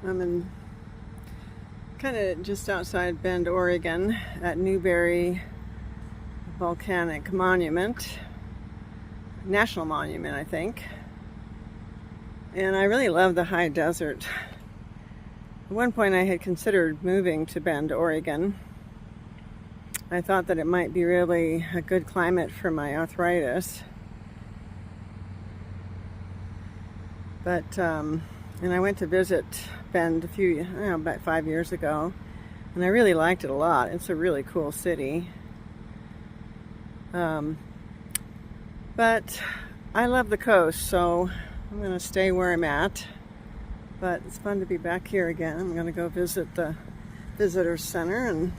I'm in kind of just outside Bend, Oregon at Newberry Volcanic Monument, National Monument, I think. And I really love the high desert. At one point I had considered moving to Bend, Oregon. I thought that it might be really a good climate for my arthritis. But, and I went to visit Bend about 5 years ago, and I really liked it a lot. It's a really cool city. But I love the coast, so I'm going to stay where I'm at. But it's fun to be back here again. I'm going to go visit the visitor center, and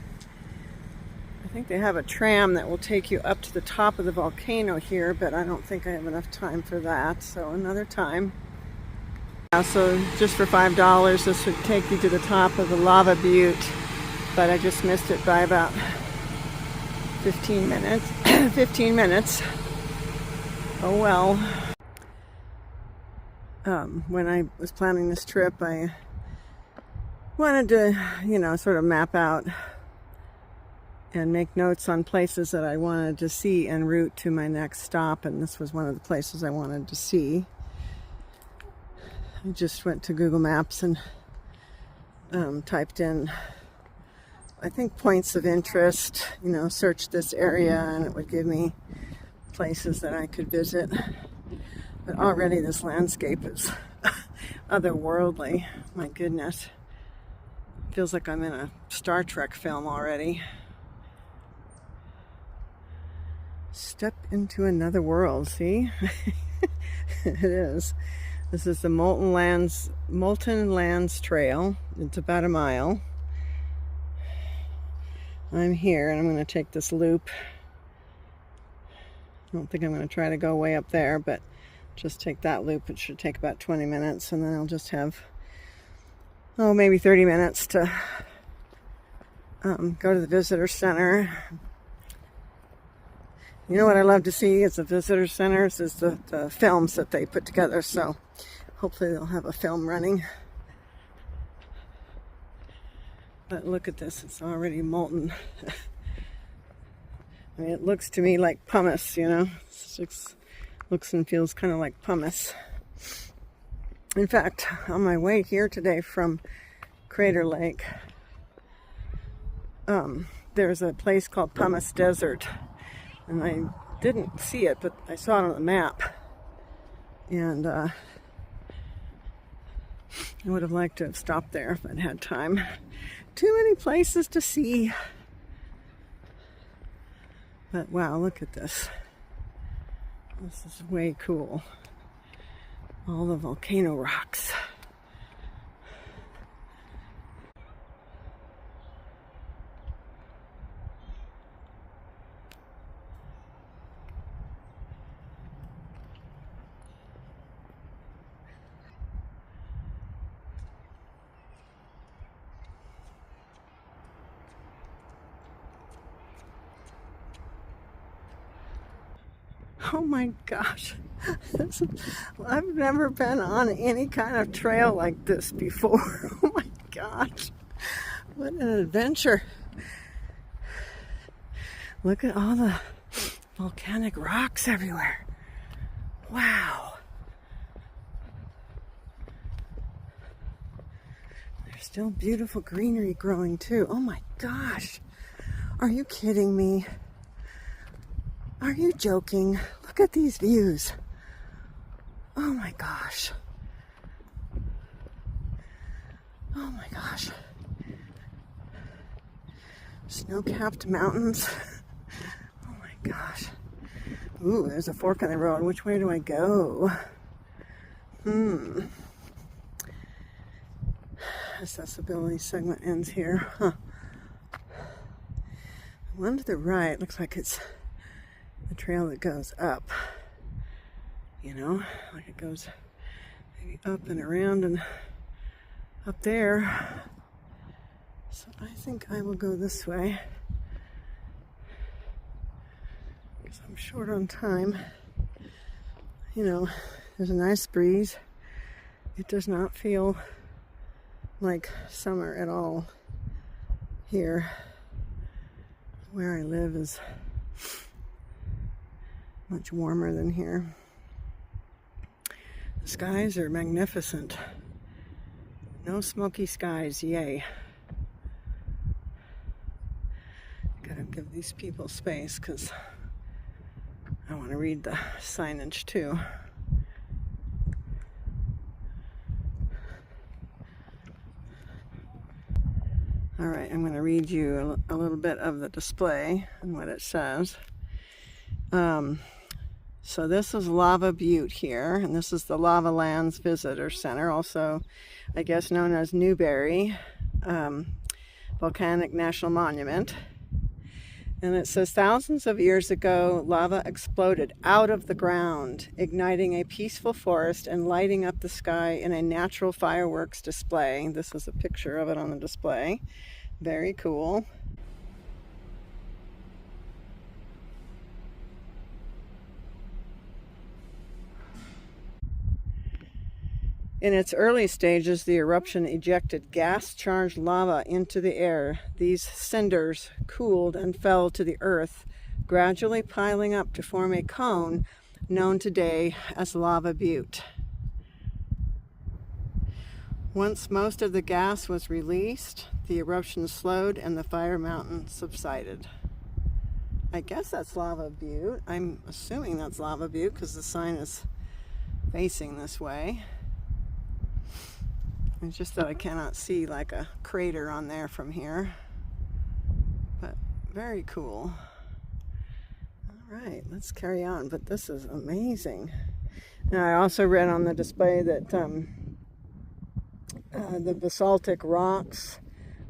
I think they have a tram that will take you up to the top of the volcano here, but I don't think I have enough time for that, so another time. So just for $5, this would take you to the top of the lava butte, but I just missed it by about 15 minutes. 15 minutes. Oh well. When I was planning this trip, I wanted to, sort of map out and make notes on places that I wanted to see en route to my next stop, and this was one of the places I wanted to see. I just went to Google Maps and typed in, I think, points of interest, searched this area, and it would give me places that I could visit. But already this landscape is otherworldly. My goodness. Feels like I'm in a Star Trek film already. Step into another world, see? It is. This is the Molten Lands Trail. It's about a mile. I'm here, and I'm going to take this loop. I don't think I'm going to try to go way up there, but just take that loop. It should take about 20 minutes, and then I'll just have, maybe 30 minutes to go to the visitor center. You know what I love to see is the visitor centers is the films that they put together, so hopefully they'll have a film running. But look at this, it's already molten. I mean, it looks to me like pumice, It looks and feels kind of like pumice. In fact, on my way here today from Crater Lake, there's a place called Pumice Desert. And I didn't see it, but I saw it on the map. And I would have liked to have stopped there if I'd had time. Too many places to see. But wow, look at this. This is way cool. All the volcano rocks. Oh my gosh, I've never been on any kind of trail like this before. Oh my gosh, what an adventure. Look at all the volcanic rocks everywhere. Wow. There's still beautiful greenery growing too. Oh my gosh, are you kidding me? Are you joking? Look at these views. Oh my gosh. Oh my gosh. Snow-capped mountains. Oh my gosh. Ooh, there's a fork in the road. Which way do I go? Accessibility segment ends here. Huh. The one to the right looks like it's the trail that goes up, like it goes maybe up and around and up there. So I think I will go this way because I'm short on time. There's a nice breeze. It does not feel like summer at all here. Where I live is much warmer than here. The skies are magnificent. No smoky skies, yay. Gotta give these people space because I want to read the signage too. All right, I'm going to read you a little bit of the display and what it says. So this is Lava Butte here, and this is the Lava Lands Visitor Center, also I guess known as Newberry Volcanic National Monument. And it says, thousands of years ago, lava exploded out of the ground, igniting a peaceful forest and lighting up the sky in a natural fireworks display. This is a picture of it on the display. Very cool. In its early stages, the eruption ejected gas-charged lava into the air. These cinders cooled and fell to the earth, gradually piling up to form a cone known today as Lava Butte. Once most of the gas was released, the eruption slowed and the fire mountain subsided. I guess that's Lava Butte. I'm assuming that's Lava Butte because the sign is facing this way. It's just that I cannot see like a crater on there from here, but very cool. All right, let's carry on, but this is amazing. Now I also read on the display that the basaltic rocks,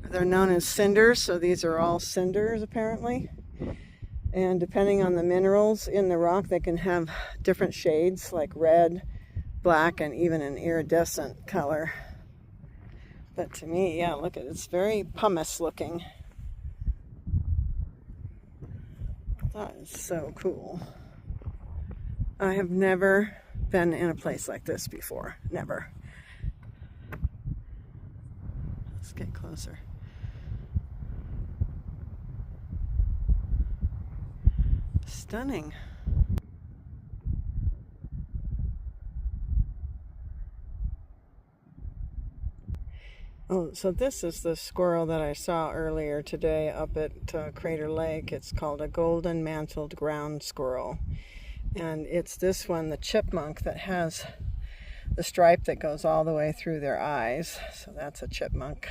they're known as cinders, so these are all cinders apparently, and depending on the minerals in the rock, they can have different shades like red, black, and even an iridescent color. But to me, yeah, look at it. It's very pumice looking. That is so cool. I have never been in a place like this before. Never. Let's get closer. Stunning. Oh, so this is the squirrel that I saw earlier today up at Crater Lake. It's called a golden mantled ground squirrel. And it's this one, the chipmunk, that has the stripe that goes all the way through their eyes. So that's a chipmunk.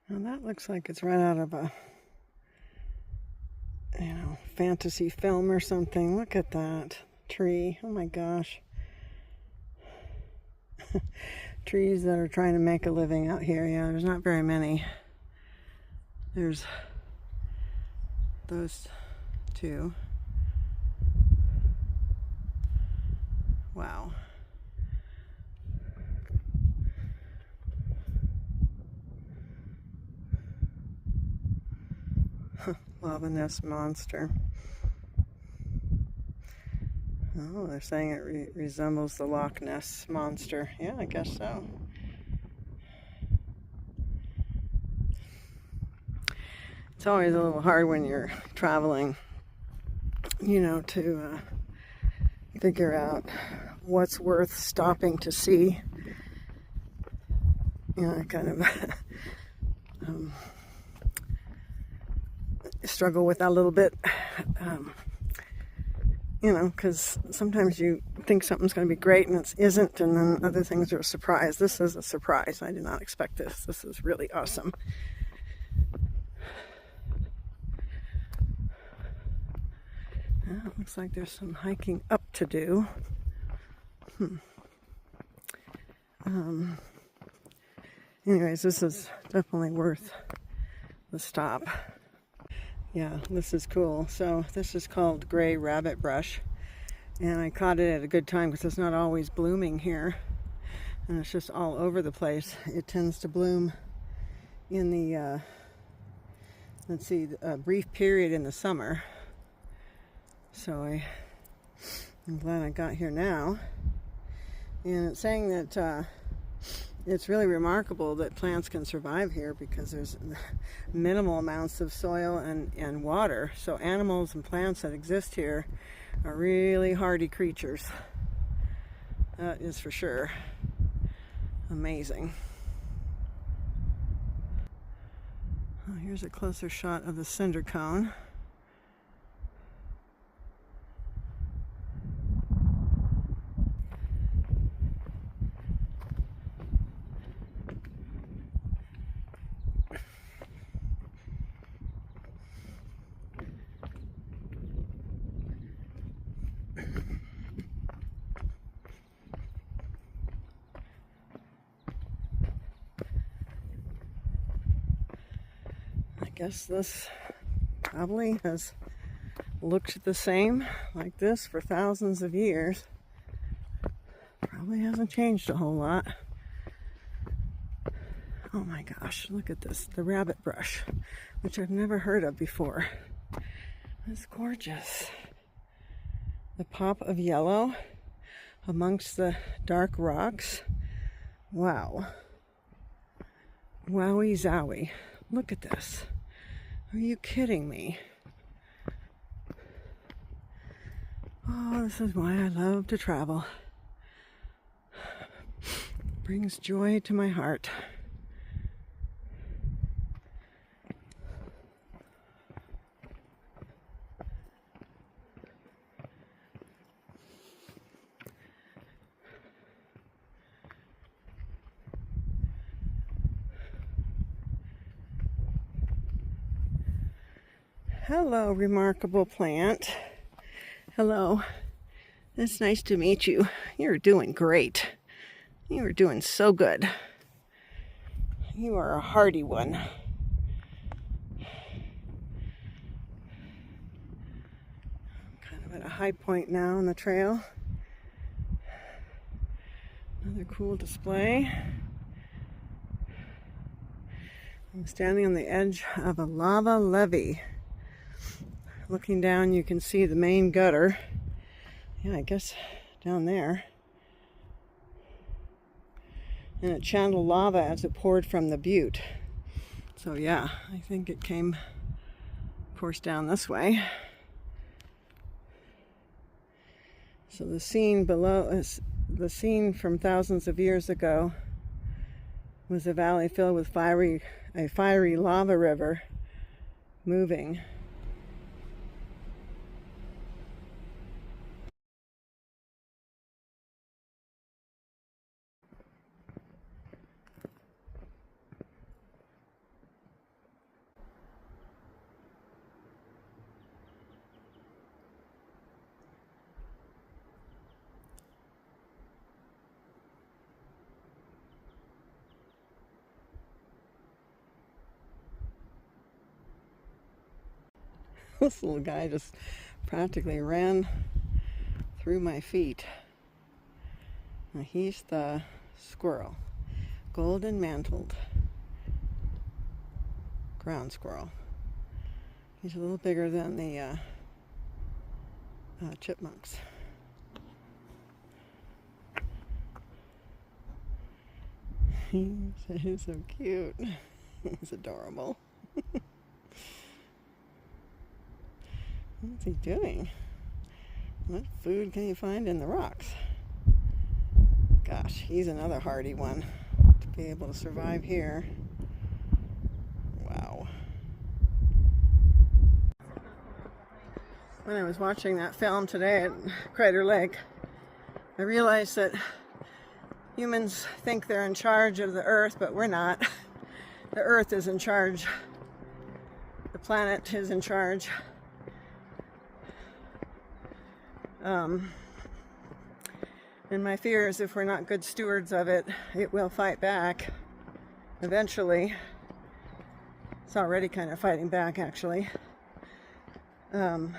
Now that looks like it's right out of a, fantasy film or something. Look at that tree. Oh my gosh. Trees that are trying to make a living out here. Yeah, there's not very many. There's those two. Wow. Lava nest monster. Oh, they're saying it resembles the Loch Ness monster. Yeah, I guess so. It's always a little hard when you're traveling, to figure out what's worth stopping to see. I kind of struggle with that a little bit, because sometimes you think something's going to be great and it isn't, and then other things are a surprise. This is a surprise. I did not expect this. This is really awesome. Now, it looks like there's some hiking up to do. Anyways, this is definitely worth the stop. Yeah, this is cool. So this is called gray rabbit brush, and I caught it at a good time because it's not always blooming here, and it's just all over the place. It tends to bloom in the let's see, a brief period in the summer. So I'm glad I got here now. And it's saying that it's really remarkable that plants can survive here because there's minimal amounts of soil and water. So animals and plants that exist here are really hardy creatures. That is for sure amazing. Oh, here's a closer shot of the cinder cone. I guess this probably has looked the same like this for thousands of years. Probably hasn't changed a whole lot. Oh my gosh, look at this, the rabbit brush, which I've never heard of before. It's gorgeous. The pop of yellow amongst the dark rocks. Wow. Wowie zowie. Look at this. Are you kidding me? Oh, this is why I love to travel. Brings joy to my heart. Hello, remarkable plant. Hello. It's nice to meet you. You're doing great. You are doing so good. You are a hardy one. Kind of at a high point now on the trail. Another cool display. I'm standing on the edge of a lava levee. Looking down, you can see the main gutter. Yeah, I guess down there. And it channeled lava as it poured from the butte. So yeah, I think it came, of course, down this way. So the scene below is the scene from thousands of years ago was a valley filled with a fiery lava river moving. This little guy just practically ran through my feet. Now he's the squirrel, golden mantled ground squirrel. He's a little bigger than the chipmunks. He's so cute. He's adorable. What's he doing? What food can you find in the rocks? Gosh, he's another hardy one to be able to survive here. Wow. When I was watching that film today at Crater Lake, I realized that humans think they're in charge of the Earth, but we're not. The Earth is in charge. The planet is in charge. And my fear is if we're not good stewards of it, it will fight back eventually. It's already kind of fighting back, actually. I don't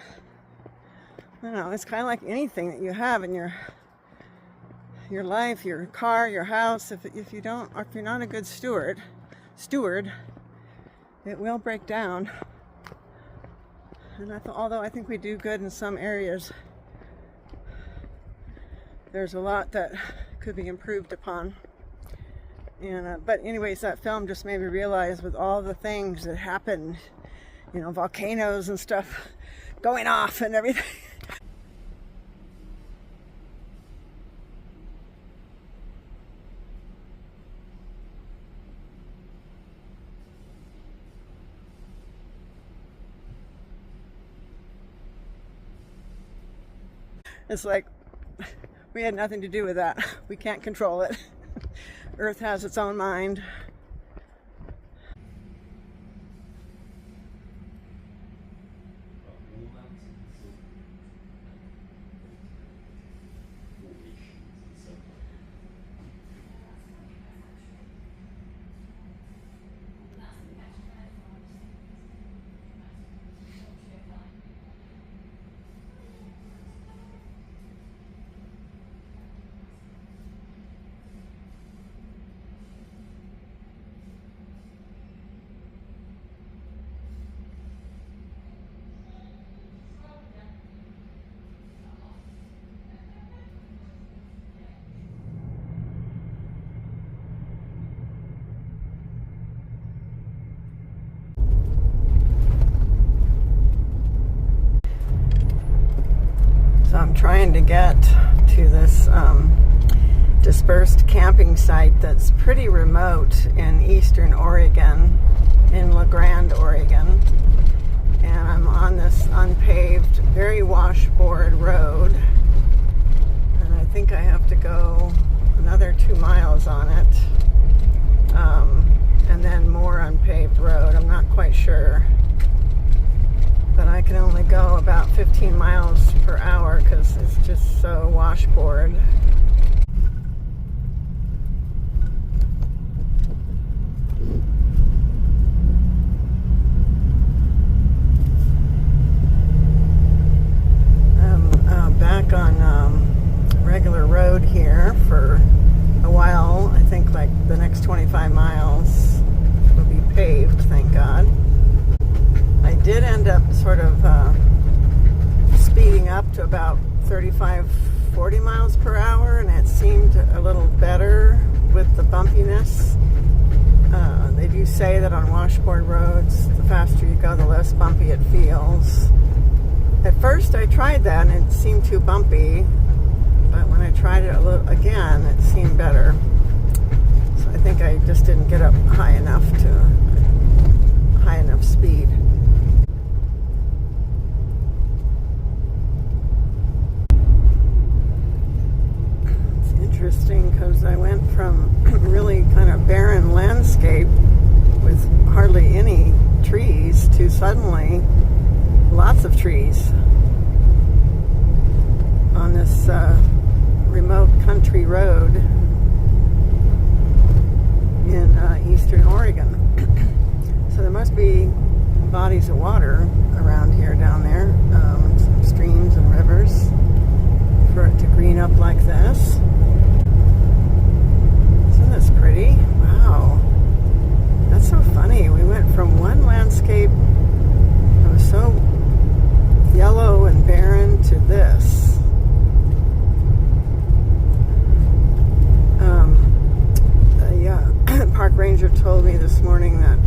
know, it's kind of like anything that you have in your life, your car, your house. If you're not a good steward, it will break down. And although I think we do good in some areas, there's a lot that could be improved upon. And but anyways, that film just made me realize, with all the things that happened, volcanoes and stuff going off and everything. It's like we had nothing to do with that. We can't control it. Earth has its own mind. So I'm trying to get to this dispersed camping site that's pretty remote in eastern Oregon, in La Grande, Oregon. And I'm on this unpaved, very washboard road. And I think I have to go another 2 miles on it. And then more unpaved road. I'm not quite sure. But I can only go about 15 miles per hour because it's just so washboard. I'm back on regular road here for a while. I think like the next 25 miles will be paved, thank God. I did end up sort of speeding up to about 35-40 miles per hour, and it seemed a little better with the bumpiness. They do say that on washboard roads, the faster you go, the less bumpy it feels. At first I tried that and it seemed too bumpy, but when I tried it again, it seemed better. So I think I just didn't get up high enough speed. Interesting, because I went from really kind of barren landscape with hardly any trees to suddenly lots of trees on this remote country road in eastern Oregon. So there must be bodies of water around here, down there, some streams and rivers, for it to green up like this. Isn't this pretty? Wow. That's so funny. We went from one landscape that was so yellow and barren to this. The park ranger told me this morning that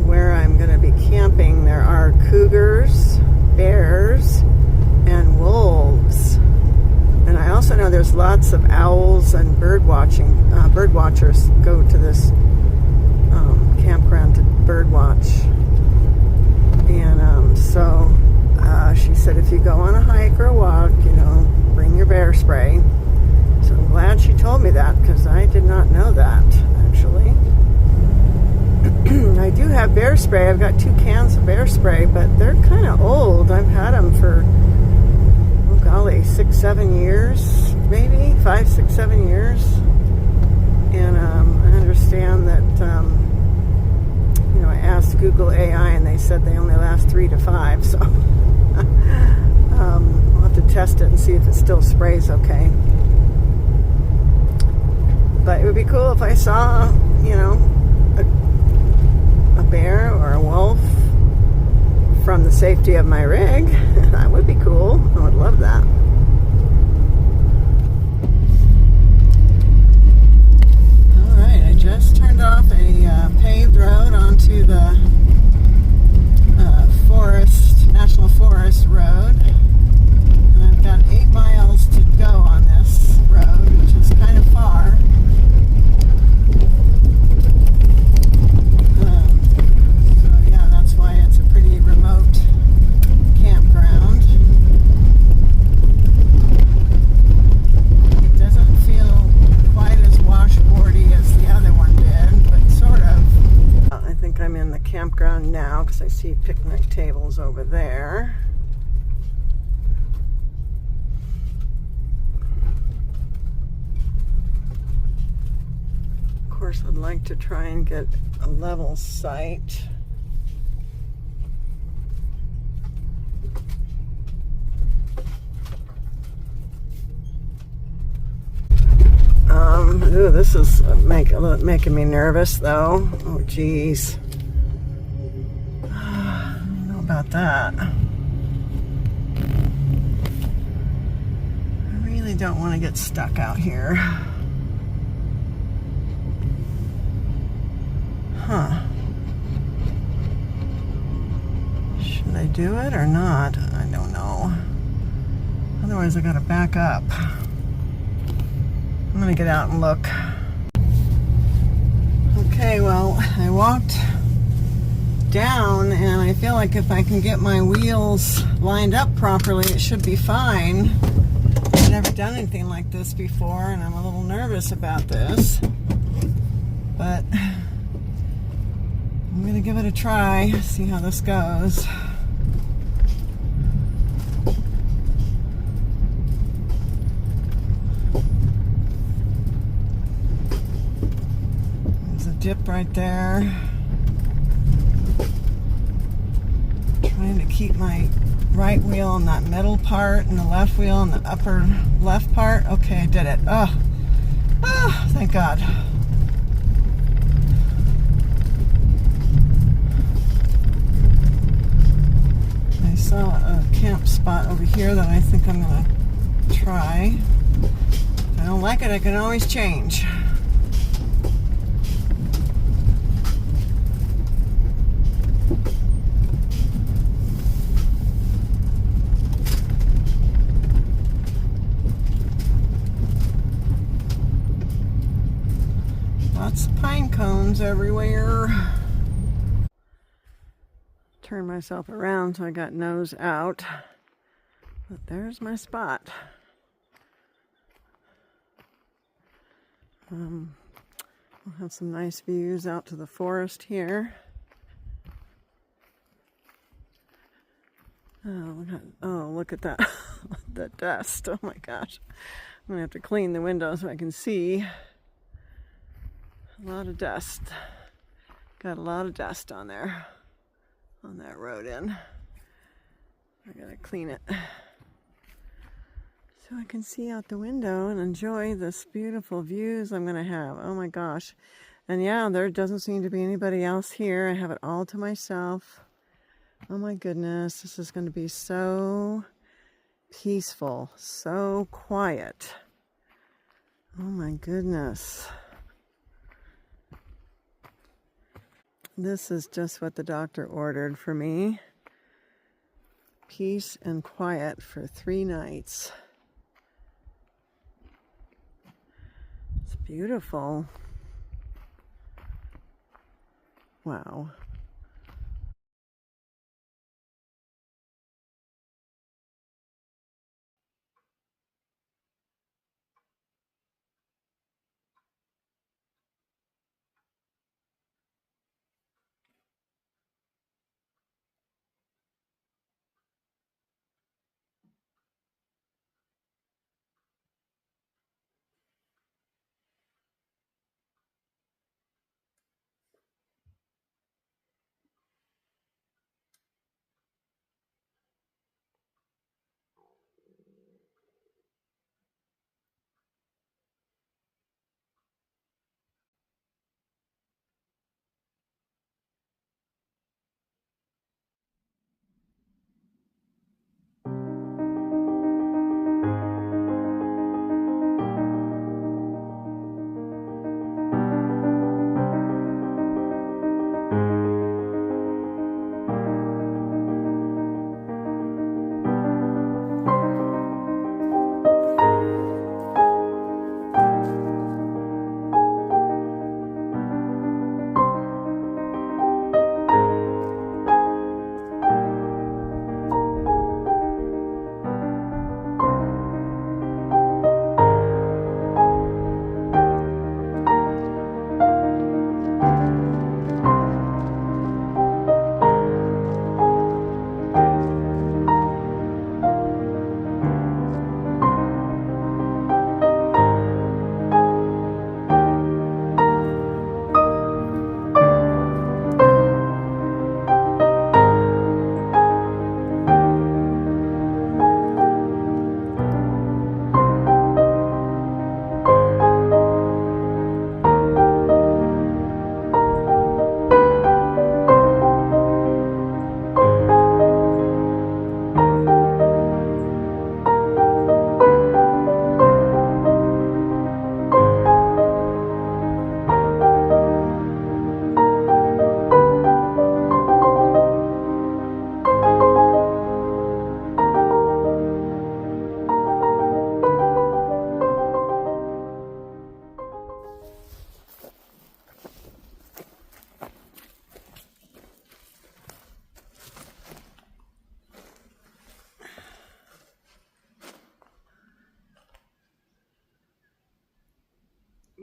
where I'm going to be camping, there are cougars, bears, and wolves. And I also know there's lots of owls and bird watchers go to this campground to bird watch. And so she said, if you go on a hike or a walk, bring your bear spray. So I'm glad she told me that, because I did not know that, actually. I do have bear spray. I've got 2 cans of bear spray, but they're kind of old. I've had them for, oh golly, 6-7 years, maybe 5, 6, 7 years. And I understand that I asked Google AI, and they said they only last 3 3 to 5, so I'll have to test it and see if it still sprays okay. But it would be cool if I saw, you know, a bear or a wolf from the safety of my rig. That would be cool. I would love that. Alright, I just turned off a paved road onto the National Forest Road. And I've got 8 miles to go on this road, which is kind of far. So yeah, that's why it's a pretty remote campground. It doesn't feel quite as washboardy as the other one did, but sort of. I think I'm in the campground now because I see picnic tables over there. Of course, I'd like to try and get a level sight. Ooh, this is making me nervous, though. Oh, geez. I don't know about that. I really don't want to get stuck out here. Huh. Should I do it or not? I don't know. Otherwise, I gotta back up. I'm gonna get out and look. Okay, well, I walked down and I feel like if I can get my wheels lined up properly, it should be fine. I've never done anything like this before and I'm a little nervous about this. But I'm gonna give it a try, see how this goes. Dip right there. Trying to keep my right wheel on that middle part and the left wheel on the upper left part. Okay, I did it. Oh, thank God. I saw a camp spot over here that I think I'm gonna try. If I don't like it, I can always change. Lots of pine cones everywhere. Turn myself around so I got nose out. But there's my spot. We'll have some nice views out to the forest here. Look at that. The dust. Oh my gosh. I'm gonna have to clean the window so I can see. A lot of dust. Got a lot of dust on there. On that road in. I gotta clean it. So I can see out the window and enjoy this beautiful views I'm gonna have. Oh my gosh. And yeah, there doesn't seem to be anybody else here. I have it all to myself. Oh my goodness, this is gonna be so peaceful, so quiet. Oh my goodness. This is just what the doctor ordered for me. Peace and quiet for 3 nights. It's beautiful. Wow.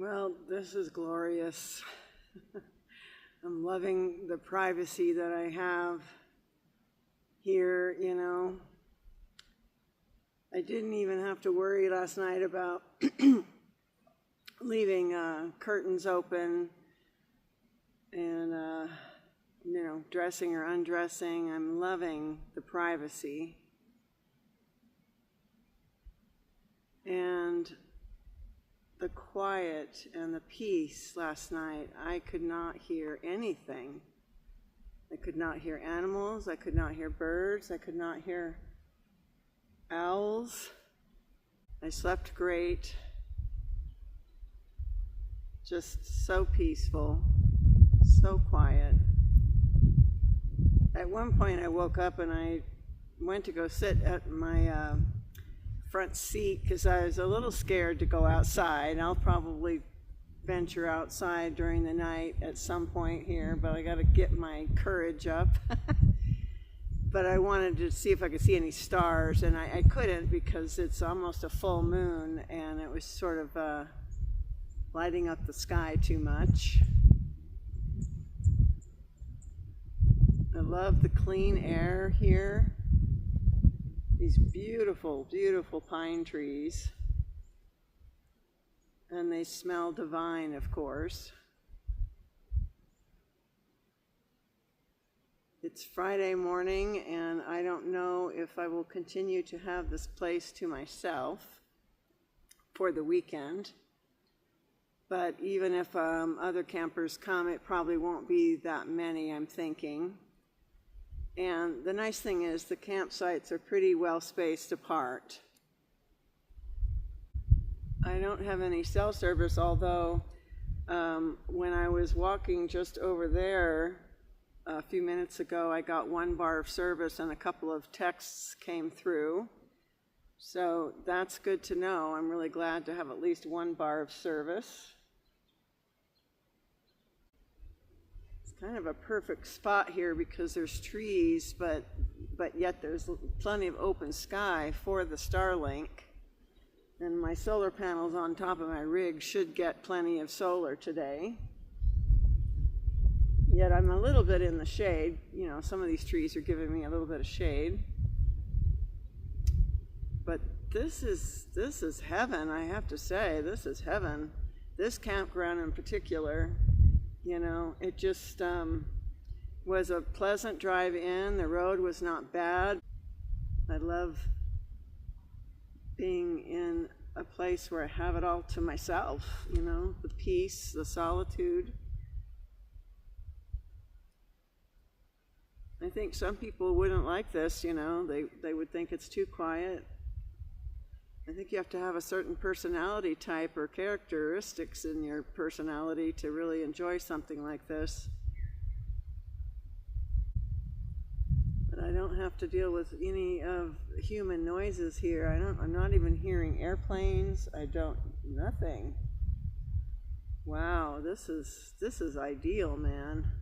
Well, this is glorious. I'm loving the privacy that I have here, you know. I didn't even have to worry last night about leaving curtains open and, you know, dressing or undressing. I'm loving the privacy. And the quiet and the peace last night, I could not hear anything. I could not hear animals, I could not hear birds, I could not hear owls. I slept great. Just so peaceful, so quiet. At one point I woke up and I went to go sit at my front seat because I was a little scared to go outside. I'll probably venture outside during the night at some point here, but I got to get my courage up. But I wanted to see if I could see any stars, and I couldn't because it's almost a full moon and it was sort of lighting up the sky too much. I love the clean air here. These beautiful, beautiful pine trees. And they smell divine, of course. It's Friday morning, and I don't know if I will continue to have this place to myself for the weekend. But even if other campers come, it probably won't be that many, I'm thinking. And the nice thing is the campsites are pretty well spaced apart. I don't have any cell service, although when I was walking just over there a few minutes ago, I got 1 bar of service and a couple of texts came through. So that's good to know. I'm really glad to have at least 1 bar of service. Kind of a perfect spot here because there's trees, but yet there's plenty of open sky for the Starlink. And my solar panels on top of my rig should get plenty of solar today. Yet I'm a little bit in the shade. You know, some of these trees are giving me a little bit of shade. But this is heaven, I have to say. This is heaven. This campground in particular. You know, it just was a pleasant drive in. The road was not bad. I love being in a place where I have it all to myself, you know, the peace, the solitude. I think some people wouldn't like this, you know, they would think it's too quiet. I think you have to have a certain personality type or characteristics in your personality to really enjoy something like this. But I don't have to deal with any of human noises here. I'm not even hearing airplanes. Nothing. Wow, this is ideal, man.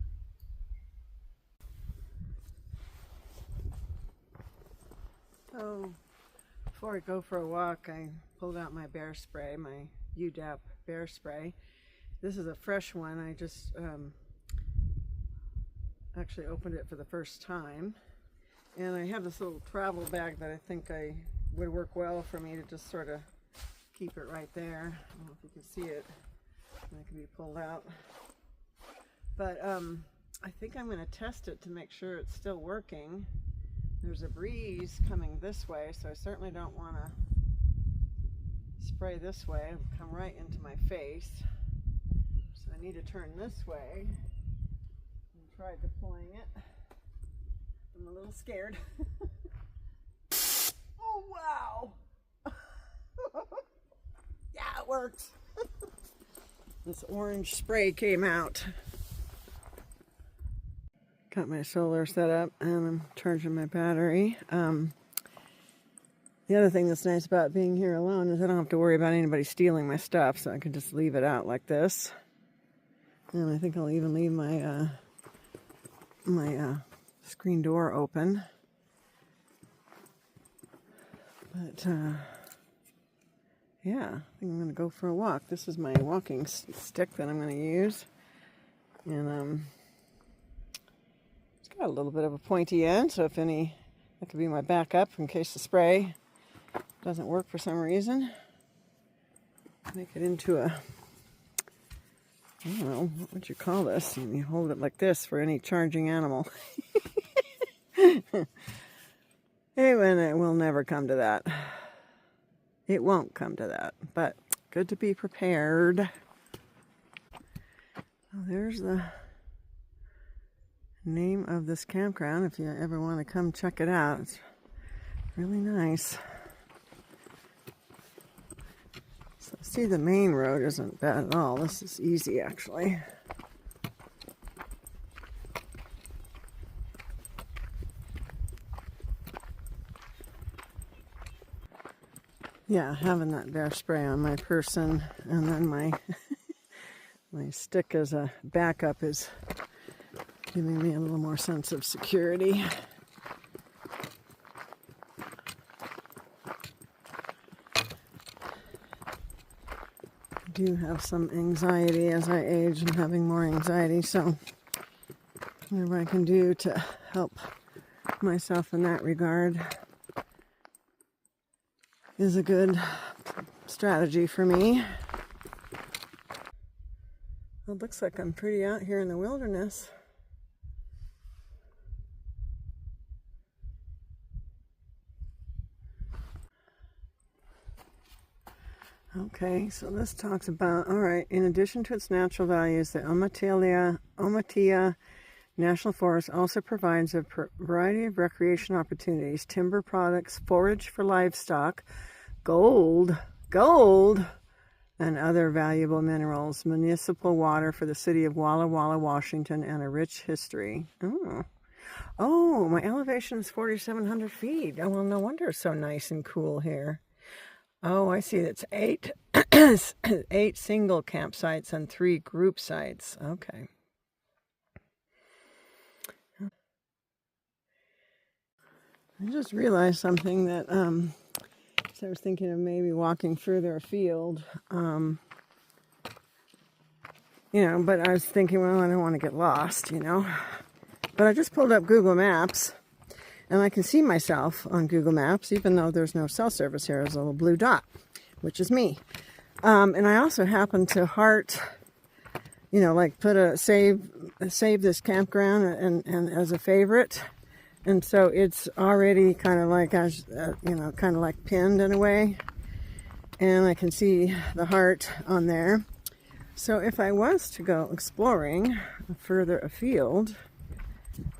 So, before I go for a walk, I pulled out my bear spray, my UDAP bear spray. This is a fresh one. I just actually opened it for the first time. And I have this little travel bag that I think would work well for me to just sort of keep it right there. I don't know if you can see it. It can be pulled out. But I think I'm going to test it to make sure it's still working. There's a breeze coming this way, so I certainly don't want to spray this way. It'll come right into my face. So I need to turn this way and try deploying it. I'm a little scared. Oh, wow. Yeah, it worked. This orange spray came out. Got my solar set up and I'm charging my battery. The other thing that's nice about being here alone is I don't have to worry about anybody stealing my stuff, so I can just leave it out like this. And I think I'll even leave my screen door open. But yeah, I think I'm going to go for a walk. This is my walking stick that I'm going to use. And it's got a little bit of a pointy end, so that could be my backup in case the spray doesn't work for some reason. Make it into a, I don't know, what would you call this? And you hold it like this for any charging animal. It will never come to that. It won't come to that, but good to be prepared. Well, there's the name of this campground if you ever want to come check it out. It's really nice. So see, the main road isn't bad at all. This is easy actually. Yeah, having that bear spray on my person and then my my stick as a backup is giving me a little more sense of security. I do have some anxiety as I age. I'm having more anxiety, so whatever I can do to help myself in that regard is a good strategy for me. It looks like I'm pretty out here in the wilderness. Okay, so this talks about, all right, in addition to its natural values, the Omatea National Forest also provides a variety of recreation opportunities, timber products, forage for livestock, gold, and other valuable minerals, municipal water for the city of Walla Walla, Washington, and a rich history. Oh, my elevation is 4,700 feet. Oh, well, no wonder it's so nice and cool here. Oh, I see. It's 8, 8 single campsites and 3 group sites. Okay. I just realized something that, so I was thinking of maybe walking further afield, but I was thinking, well, I don't want to get lost, But I just pulled up Google Maps, and I can see myself on Google Maps, even though there's no cell service here. There's a little blue dot, which is me. And I also happen to heart, like put a save this campground and as a favorite. And so it's already kind of like, kind of like pinned in a way. And I can see the heart on there. So if I was to go exploring further afield,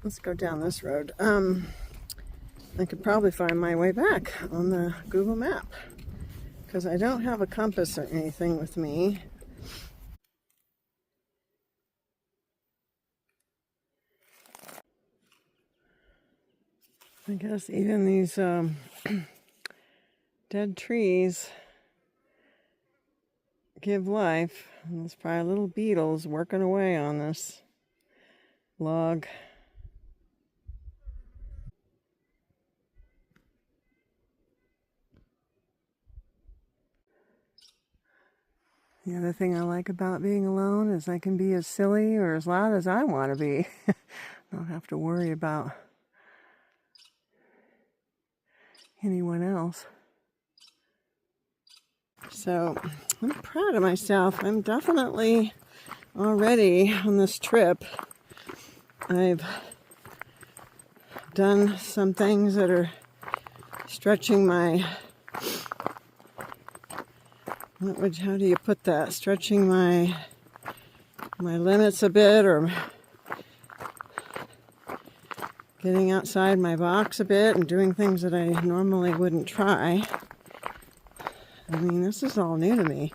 let's go down this road. I could probably find my way back on the Google map because I don't have a compass or anything with me. I guess even these dead trees give life. And there's probably little beetles working away on this log. The other thing I like about being alone is I can be as silly or as loud as I want to be. Don't have to worry about anyone else. So I'm proud of myself. I'm definitely already on this trip. I've done some things that are stretching my, how do you put that? Stretching my limits a bit, or getting outside my box a bit and doing things that I normally wouldn't try. I mean, this is all new to me.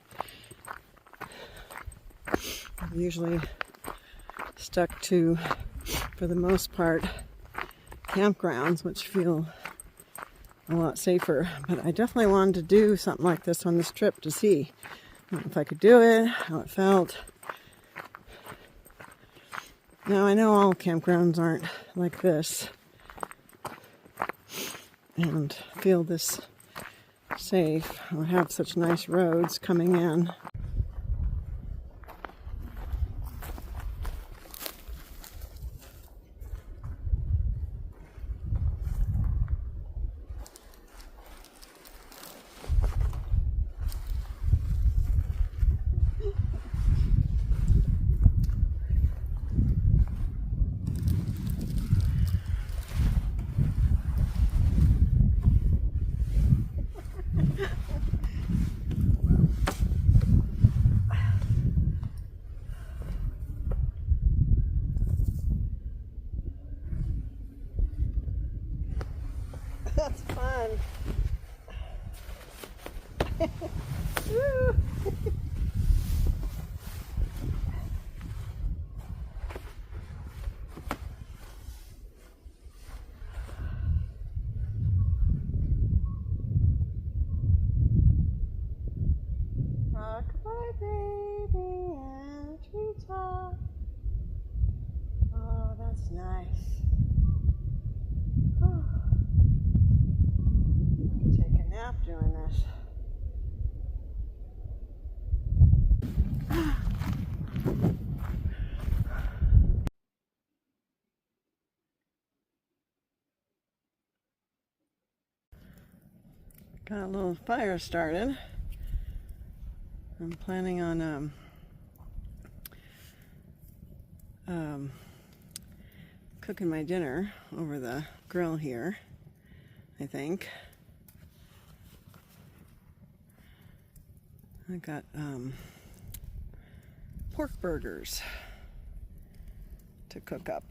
I've usually stuck to, for the most part, campgrounds, which feel a lot safer. But I definitely wanted to do something like this on this trip to see if I could do it, how it felt. Now, I know all campgrounds aren't like this and feel this safe. We have such nice roads coming in. That's fun. Rock-a-bye, baby, and a treetop. Oh, that's nice. Oh. I could take a nap doing this. Got a little fire started. I'm planning on cooking my dinner over the grill here, I think. I got pork burgers to cook up.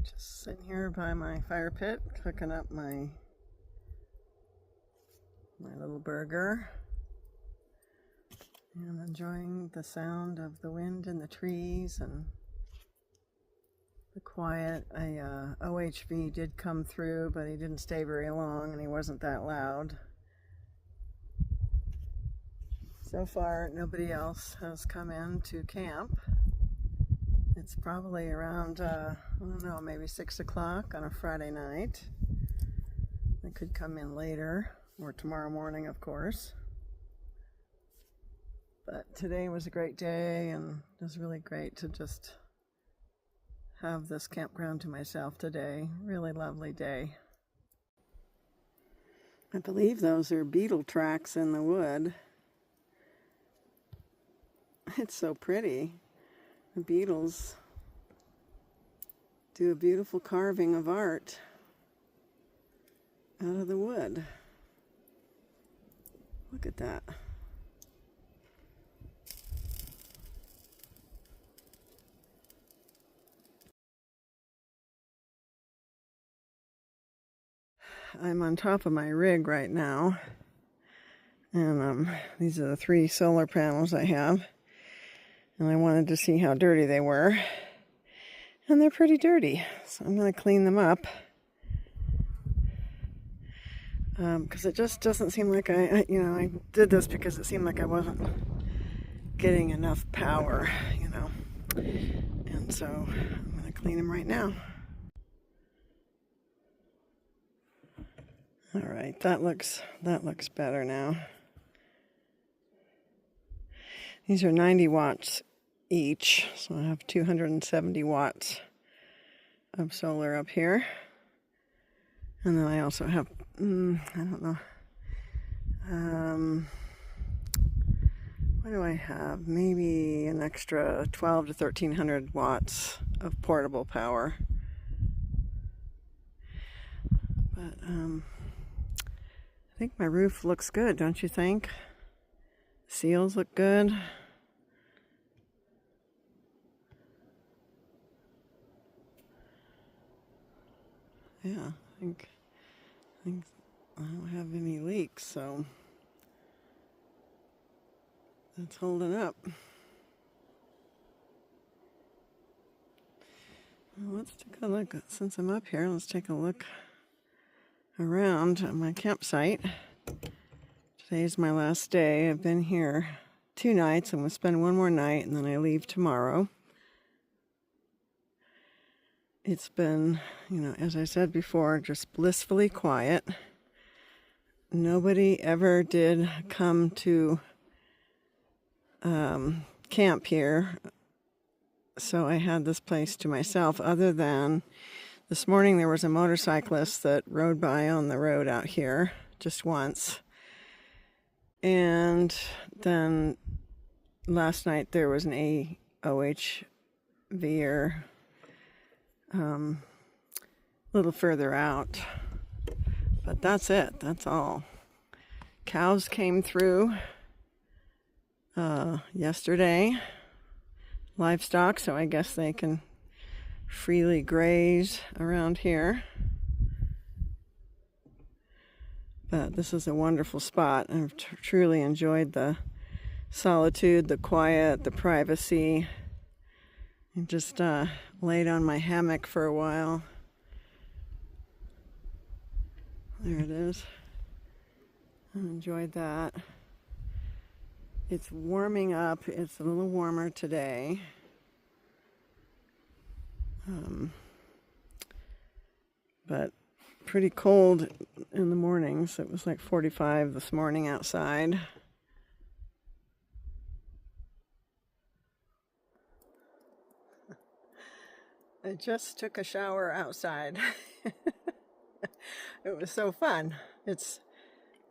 Just sitting here by my fire pit, cooking up my little burger and enjoying the sound of the wind in the trees and the quiet. OHV did come through, but he didn't stay very long and he wasn't that loud. So far, nobody else has come in to camp. It's probably around, I don't know, maybe 6 o'clock on a Friday night. They could come in later, or tomorrow morning, of course. But today was a great day, and it was really great to just have this campground to myself today. Really lovely day. I believe those are beetle tracks in the wood. It's so pretty. The beetles do a beautiful carving of art out of the wood. Look at that. I'm on top of my rig right now, and these are the 3 solar panels I have. And I wanted to see how dirty they were. And they're pretty dirty. So I'm going to clean them up. Because it just doesn't seem like I did this because it seemed like I wasn't getting enough power, And so I'm going to clean them right now. All right, that looks better now. These are 90 watts each, so I have 270 watts of solar up here. And then I also have, I don't know, what do I have? Maybe an extra 12 to 1300 watts of portable power. But think my roof looks good, don't you think? Seals look good. Yeah, I think I don't have any leaks, so that's holding up. Well, let's take a look. Since I'm up here, let's take a look around at my campsite. Today's my last day. I've been here 2 nights. I'm going to spend one more night and then I leave tomorrow. It's been, as I said before, just blissfully quiet. Nobody ever did come to camp here, so I had this place to myself, other than this morning there was a motorcyclist that rode by on the road out here just once. And then last night there was an AOHVer a little further out. But that's it. That's all. Cows came through yesterday. Livestock, so I guess they can freely graze around here. But this is a wonderful spot. I've truly enjoyed the solitude, the quiet, the privacy. I just laid on my hammock for a while. There it is. I enjoyed that. It's warming up. It's a little warmer today. But pretty cold in the mornings. It was like 45 this morning outside. I just took a shower outside. It was so fun. It's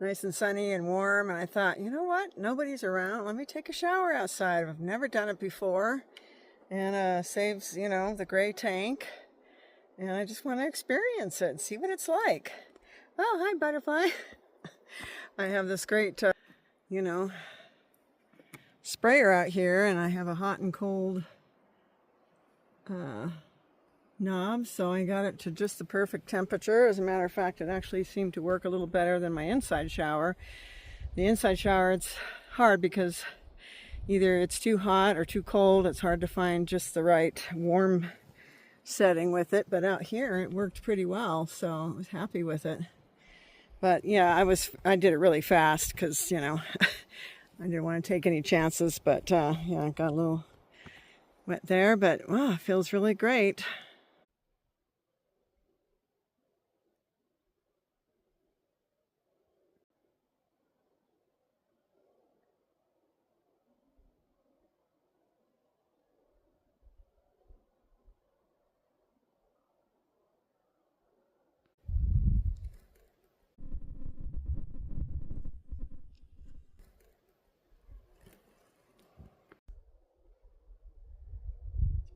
nice and sunny and warm, and I thought, you know what? Nobody's around. Let me take a shower outside. I've never done it before, and saves, the gray tank. And I just want to experience it and see what it's like. Oh, hi, butterfly. I have this great, sprayer out here, and I have a hot and cold knob, so I got it to just the perfect temperature. As a matter of fact, it actually seemed to work a little better than my inside shower. The inside shower, it's hard because either it's too hot or too cold. It's hard to find just the right warm setting with it, but out here it worked pretty well, so I was happy with it. But yeah, I did it really fast because I didn't want to take any chances, but yeah, I got a little wet there, but wow, it feels really great.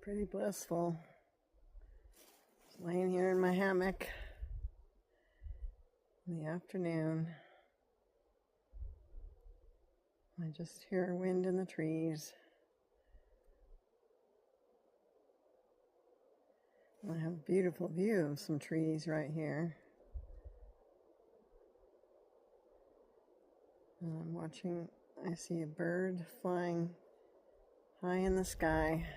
Pretty blissful. Just laying here in my hammock in the afternoon. I just hear wind in the trees. I have a beautiful view of some trees right here. And I'm watching, I see a bird flying high in the sky.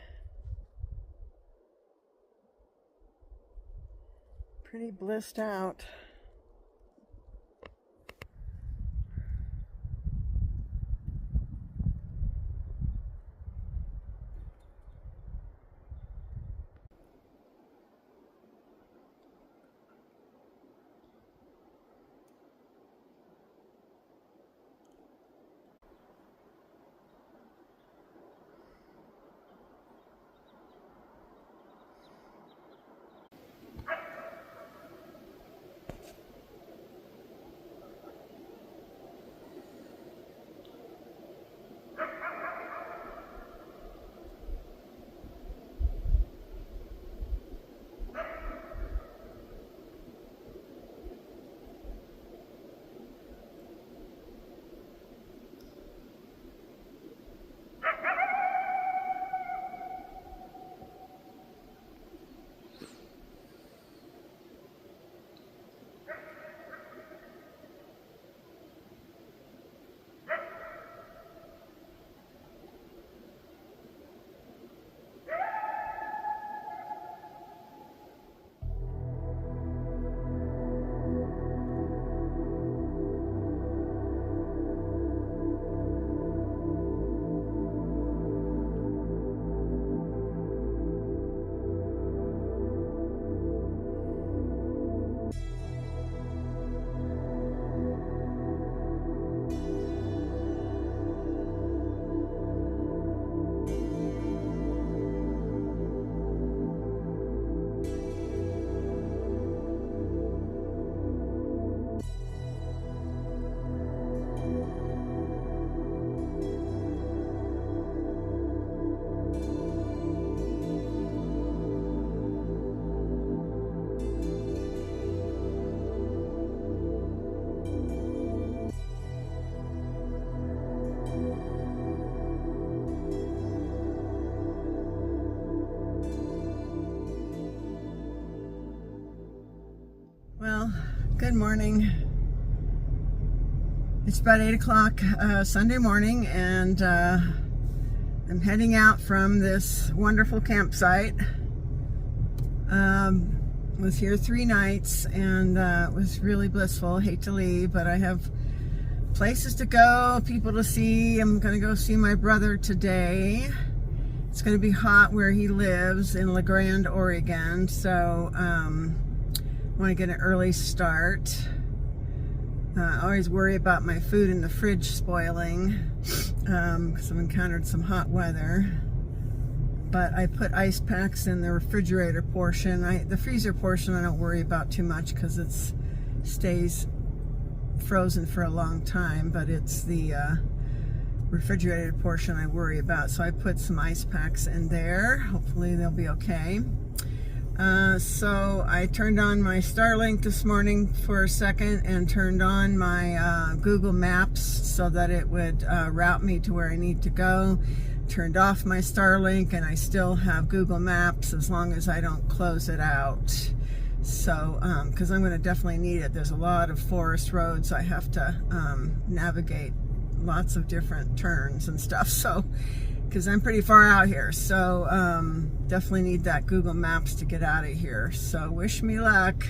Pretty blissed out. Well, good morning. It's about 8 o'clock Sunday morning, and I'm heading out from this wonderful campsite. Was here 3 nights, and it was really blissful. Hate to leave, but I have places to go, people to see. I'm gonna go see my brother today. It's gonna be hot where he lives in La Grande, Oregon, so I want to get an early start. I always worry about my food in the fridge spoiling because I've encountered some hot weather. But I put ice packs in the refrigerator portion. The freezer portion I don't worry about too much because it stays frozen for a long time, but it's the refrigerated portion I worry about. So I put some ice packs in there. Hopefully they'll be okay. So I turned on my Starlink this morning for a second and turned on my Google Maps so that it would route me to where I need to go. Turned off my Starlink, and I still have Google Maps as long as I don't close it out. So, because I'm going to definitely need it. There's a lot of forest roads I have to navigate, lots of different turns and stuff. So, because I'm pretty far out here, so definitely need that Google Maps to get out of here. So wish me luck.